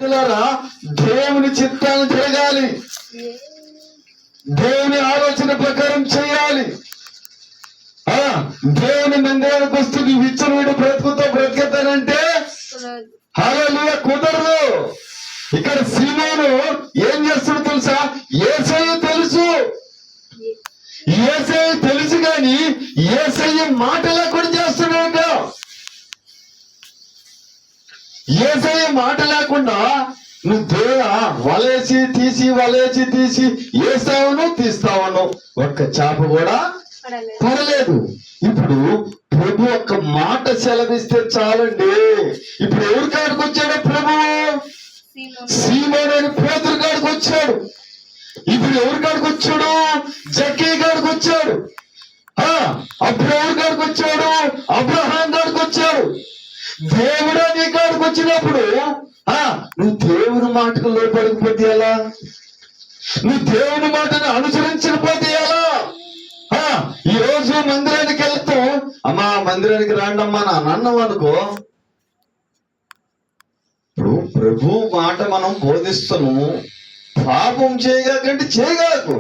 దేవుని చిత్తాన్ని జరగాలి, దేవుని ఆలోచన ప్రకారం చేయాలి. దేవుని మందిరానికి వస్తూ నువ్వు ఇచ్చిన వీడు బ్రతుకుతో బ్రతికేతానంటే హల్లెలూయా కుదరదు. ఇక్కడ సీమోను ఏం చేస్తాడు తెలుసా? యేసయ్య తెలుసు, యేసయ్య తెలుసు కానీ యేసయ్య మాట లేకుండా చేస్తున్నాడు. యేసయ్య మాట లేకుండా నువ్వు దేవుడా వలేసి తీసి వేస్తావను తీస్తావను, ఒక్క చేప కూడా పడలేదు. ఇప్పుడు ప్రభు ఒక్క మాట సెలవిస్తే చాలండి. ఇప్పుడు ఎవరి కాడికి వచ్చాడు ప్రభు? సీమోను అని పేతురు కాడికి వచ్చాడు. ఇప్పుడు ఎవరి కాడికి వచ్చాడు? జక్కీ కాడికి వచ్చాడు. అప్పుడు ఎవరి కాడికి వచ్చాడు? అబ్రహాం కాడికి వచ్చాడు. దేవుడా నీ కాడికి వచ్చినప్పుడు నువ్వు దేవుని మాటకు లోపడకపోతే ఎలా? నువ్వు దేవుని మాటను అనుసరించకపోతే ఎలా? ఈ రోజు మందిరానికి వెళ్తాం, అమ్మా మందిరానికి రాండమ్మా నా అన్నం అనుకో. ఇప్పుడు ప్రభు మాట మనం బోధిస్తున్నాము. పాపం చేయగాకంటే చేయగాకు,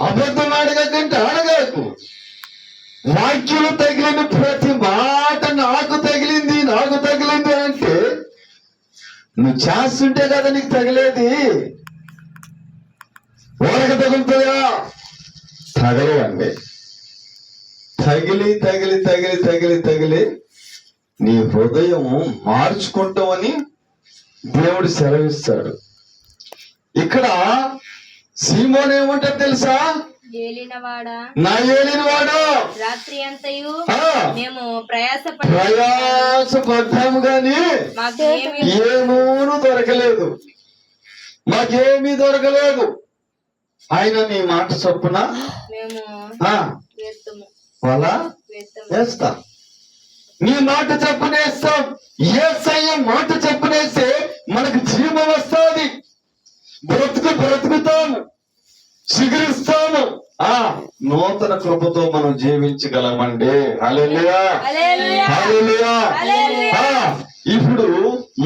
అబద్ధం ఆడగాకంటే ఆడగాకు. వాక్యులు తగిలిన ప్రతి మాట నాకు తగిలింది అంటే నువ్వు చేస్తుంటే కదా నీకు తగిలేది. ఓడక తగులుతుందా? తగలవండి. తగిలి నీ హృదయం మార్చుకుంటామని దేవుడు సెలవిస్తాడు. ఇక్కడ సీమోను ఏమంటాడు తెలుసా? నా ఏలినవాడా రాత్రి అంతయు మేము ప్రయాసపడ్డాము గాని మాకేమీ దొరకలేదు. ఆయన నీ మాట చొప్పున మేము వేస్తా, నీ మాట చెప్పునేస్తాం. యేసయ్య మాట చెప్పునేస్తే మనకు జీవం వస్తుంది, బ్రతుకుతాము, చిగురిస్తాము. నూతన కృపతో మనం జీవించగలమండి. హల్లెలూయా హల్లెలూయా. ఇప్పుడు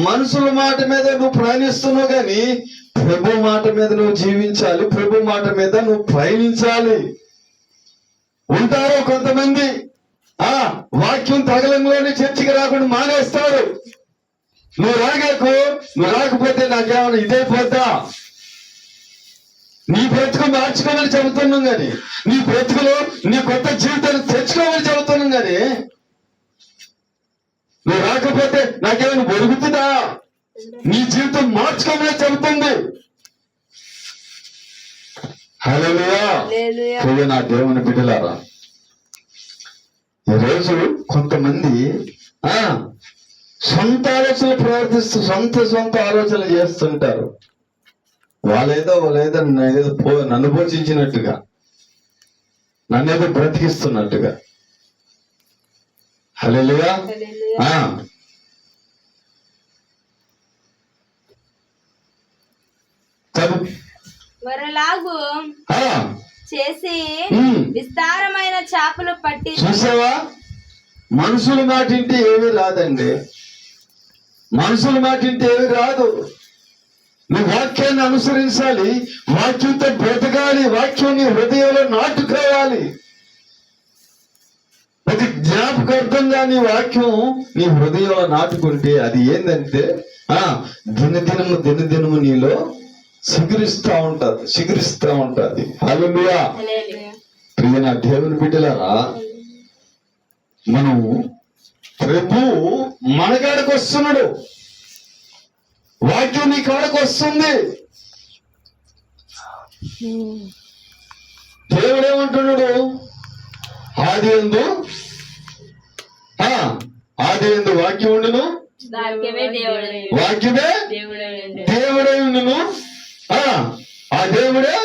మనుషుల మాట మీద నువ్వు ప్రయాణిస్తున్నావు గాని ప్రభు మాట మీద నువ్వు జీవించాలి, ప్రభు మాట మీద నువ్వు ప్రయాణించాలి. ఉంటారు కొంతమంది వాక్యం తగలంలోనే చర్చికి రాకుండా మానేస్తారు. నువ్వు రాకపోతే నాకేమన్నా ఇదైపోద్దా? నీ బ్రతుకు మార్చుకోమని చెబుతున్నాం గాని, నీ బ్రతుకులో నీ కొత్త జీవితాన్ని తెచ్చుకోమని చెబుతున్నాం గాని, నువ్వు రాకపోతే నాకేమైనా బొరుగుతుందా? నీ జీవితం మార్చుకోమని చెబుతుంది. హల్లెలూయా. నా దేవుని బిడ్డలారా, ఈరోజు కొంతమంది సొంత ఆలోచనలు ప్రవర్తిస్తూ సొంత ఆలోచనలు చేస్తుంటారు. వాళ్ళేదో నన్ను పోషించినట్టుగా, నన్నేదో బ్రతికిస్తున్నట్టుగా. హల్లెలూయా. వరలాగు చేసి విస్తారమైన చేపలు పట్టి. చూసావా? మనుషుల మాట ఇంటే ఏమీ రాదండి. మనుషుల మాట ఇంటే ఏమీ రాదు. నువ్వు వాక్యాన్ని అనుసరించాలి, వాక్యంతో బ్రతకాలి, వాక్యం నీ హృదయంలో నాటుకోవాలి. ప్రతి జ్ఞాపకార్థంగా నీ వాక్యం నీ హృదయంలో నాటుకుంటే అది ఏంటంటే దినదినము నీలో చిగురిస్తా ఉంటది. హల్లెలూయా. ప్రియ నా దేవుని బిడ్డలారా, మనం ప్రభు మన కాడికి వస్తున్నాడు, వాక్యం నీ కాడికి వస్తుంది. దేవుడు ఏమంటున్నాడు? ఆదియందు వాక్యం ఉండును, వాక్యమే దేవుడై ఉండును, ఆ దేవుడే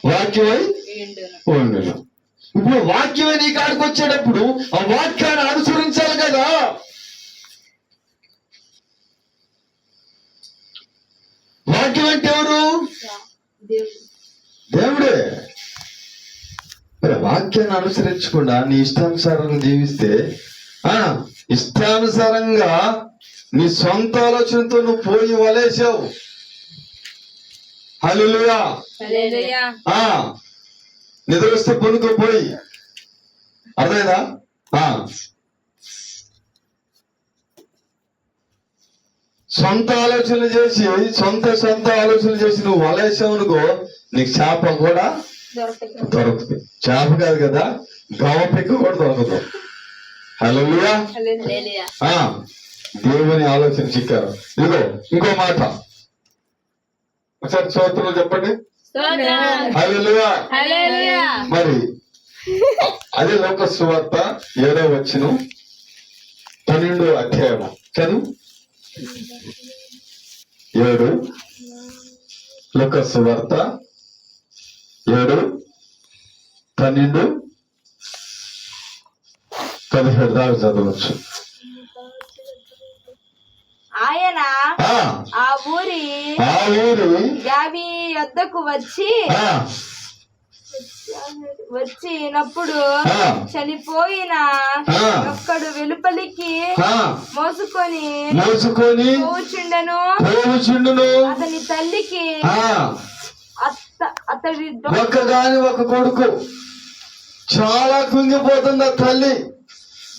వాక్యమై ఉండును. ఇప్పుడు వాక్యమే నీ కాడికి వచ్చేటప్పుడు ఆ వాక్యాన్ని అనుసరించాలి కదా. వాక్యం అంటే ఎవరు? దేవుడే. వాక్యాన్ని అనుసరించకుండా నీ ఇష్టానుసారంగా జీవిస్తే ఇష్టానుసారంగా నీ సొంత ఆలోచనతో నువ్వు పోయి వలేసావు. హల్లెలూయా. హల్లెలూయా. నిద్ర వస్తే పొనుకోపోయి, అర్థమైందా? సొంత ఆలోచనలు చేసి సొంత ఆలోచనలు చేసి నువ్వు వలేసావు అనుకో, నీకు చేప కూడా దొరుకుతుంది. చేప కాదు కదా, గవపెక్క కూడా దొరకదు. హల్లెలూయా. హల్లెలూయా. దేవుని ఆలోచన చిక్కారు. ఇదిగో ఇంకో మాట, ఒకసారి స్తోత్రం చెప్పండి. హల్లెలూయా. హల్లెలూయా. మరి అదే లోక సువార్త 7వ వచనం 12వ అధ్యాయము చదువు. 7 లోక సువార్త 7, 12, 17 దాకా చదవచ్చు. ఆయన ఆ ఊరి గావి యొద్దకు వచ్చినప్పుడు చనిపోయిన ఒక్కడు వెలుపలికి మోసుకొని పోవుచుండెను. అతని తల్లికి అతడి ఒక్కగాని ఒక కొడుకు. చాలా కుంగిపోతుంది ఆ తల్లి.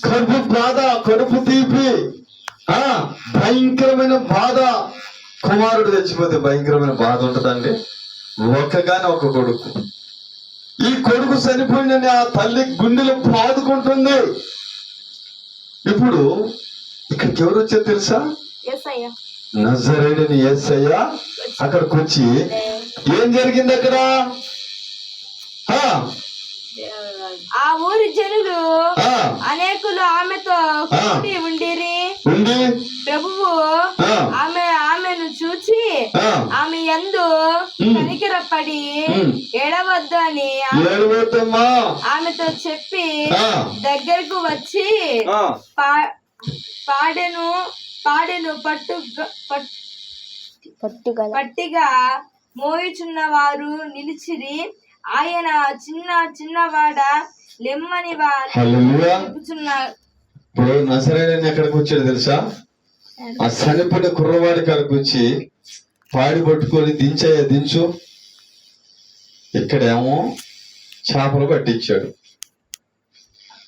కడుపు బాధ, కడుపు తీపి, భయంకరమైన బాధ. కుమారుడు తెచ్చిపోతే భయంకరమైన బాధ ఉంటుందండి. ఒక్కగాని ఒక కొడుకు. ఈ కొడుకు చనిపోయిందని ఆ తల్లి గుండెలు బాదుకుంటుంది. ఇప్పుడు ఇక్కడికి ఎవరు వచ్చారు తెలుసా? నజరేయుడైన యేసయ్య అక్కడికి వచ్చి, ఏం జరిగింది అక్కడ? ఆ ఊరి జనులు అనేకులు ఆమెతో ఉండిరి. ప్రభువు ఆమెను చూచి ఆమె యందు కనికరపడి ఏడవద్దు అని ఆమెతో చెప్పి దగ్గరకు వచ్చి పట్టిగా మోయుచున్న వారు నిలిచిరి. ఆయన చిన్నవాడ లెమ్మని ఇప్పుడు నజరేయుడు ఎక్కడికి వచ్చాడు తెలుసా? ఆ చనిపోయిన కుర్రవాడి కాడికి వచ్చి పాడి పట్టుకొని దించు. ఇక్కడేమో చేపలు పట్టించాడు,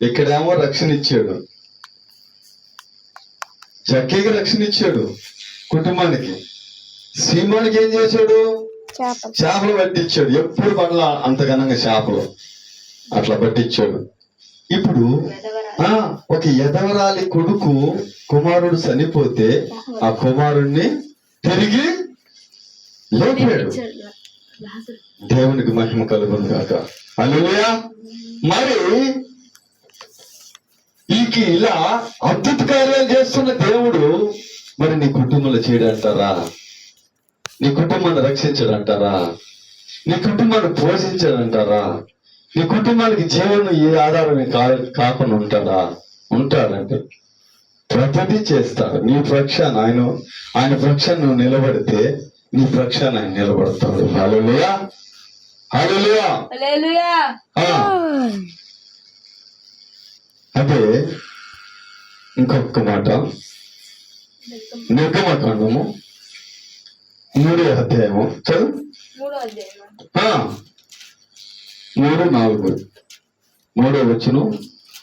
ఇక్కడేమో రక్షణ ఇచ్చాడు. జక్కీకి రక్షణ ఇచ్చాడు, కుటుంబానికి. సీమోనికి ఏం చేశాడు? చేపలు పట్టించాడు. ఎప్పుడు పడల అంత ఘనంగా చేపలు అట్లా పట్టించాడు. ఇప్పుడు ఒక ఎదవరాలి కొడుకు కుమారుడు చనిపోతే ఆ కుమారుణ్ణి తిరిగి లేపాడు. దేవునికి మహిమ కలుగును గాక. హల్లెలూయా. మరి ఇలా అద్భుత కార్యాలు చేస్తున్న దేవుడు మరి నీ కుటుంబంలో చేయడంటారా? నీ కుటుంబాన్ని రక్షించడంటారా? నీ కుటుంబాన్ని పోషించడంటారా? నీ కుటుంబానికి జీవనం ఏ ఆధారమే కాకుండా ఉంటాడంటే ప్రతిదీ చేస్తాడు. నీ పక్షాన ఆయన పక్షాన నువ్వు నిలబడితే నీ పక్షాన ఆయన నిలబడతాడు. హల్లెలూయా. హల్లెలూయా. హల్లెలూయా. అదే ఇంకొక మాట, నిర్గమకాండము 3వ అధ్యాయము చదువు. 3, 4 వచనం.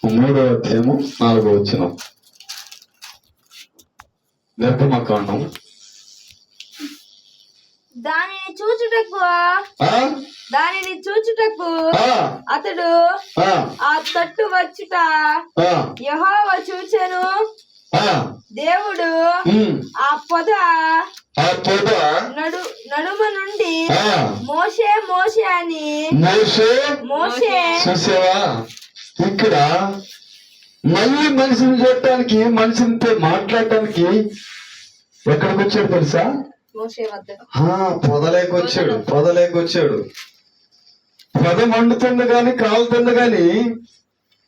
3వ అధ్యాయము 4వ వచనం. నిర్గమకాండం. దానిని చూచుటకు అతడు ఆ తట్టు వచ్చుట యెహోవా చూచెను. దేవుడు ఆ పొద నడుమ నుండి మోషే మోషే అని చూసావా? ఇక్కడ మళ్ళీ మనిషిని చూడటానికి, మనిషితో మాట్లాడటానికి ఎక్కడికి వచ్చాడు తెలుసా? పొదలేకొచ్చాడు. పొద మండుతుంది గాని, కాలుతుంది గాని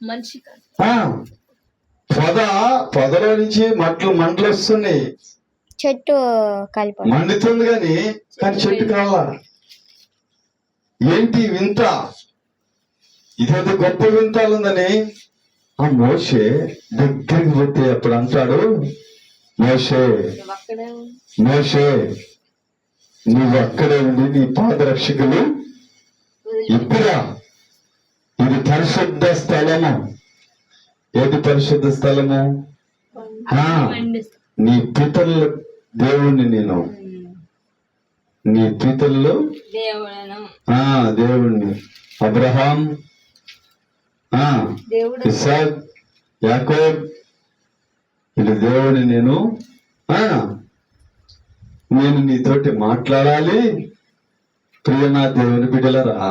మనిషి పొదలో నుంచి మంటలు వస్తున్నాయి. చెట్టు కలిపి మండుతుంది కానీ చెట్టు కావాలా? ఏంటి వింత? ఇదేదో గొప్ప వింతాలుందని ఆ మోషే దగ్గరికి పోతే అప్పుడు అంటాడు, మోషే నువ్వు అక్కడే ఉండు. మోషే నువ్వు అక్కడే ఉండి నీ పాదరక్షకులు ఇప్పుడా ఇది పరిశుద్ధ స్థలము. ఏది పరిశుద్ధ స్థలము? నీ పితరుల దేవుణ్ణి నేను, నీ పితరులు దేవుడను దేవుణ్ణి అబ్రహాం, దేవుడు ఇస్సాక్, యాకోబ్ ఇది దేవుని నేను నీతోటి మాట్లాడాలి. ప్రియనా దేవుని బిడ్డలరా,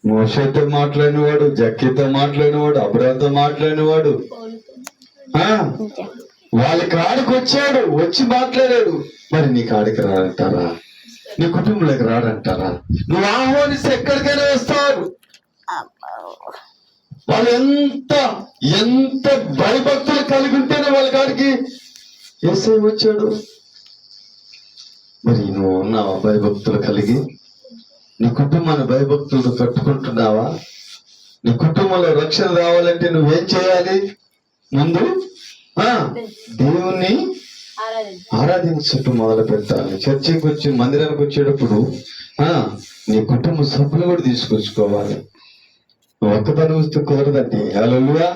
మోషేతో మాట్లాడినవాడు, జక్కీతో మాట్లాడినవాడు, అబ్రహాంతో మాట్లాడినవాడు వాళ్ళ కాడికి వచ్చాడు, వచ్చి మాట్లాడాడు. మరి నీ కాడికి రాడంటారా? నీ కుటుంబంలోకి రాడంటారా? నువ్వు ఆహ్వానిస్తే ఎక్కడికైనా వస్తారు. వాళ్ళు ఎంత భయభక్తులు కలిగి ఉంటేనే వాళ్ళ కాడికి యేసయ్య వచ్చాడు. మరి నువ్వు ఉన్నావా భయభక్తులు కలిగి? నీ కుటుంబాన్ని భయభక్తులు కట్టుకుంటున్నావా? నీ కుటుంబంలో రక్షణ రావాలంటే నువ్వేం చేయాలి? ముందు దేవుణ్ణి ఆరాధించటం మొదలు పెట్టాలి. చర్చికి వచ్చి మందిరానికి వచ్చేటప్పుడు నీ కుటుంబ సభ్యులు కూడా తీసుకొచ్చుకోవాలి. ఒక్కదాని వస్తూ కుదరదండి. హల్లెలూయా.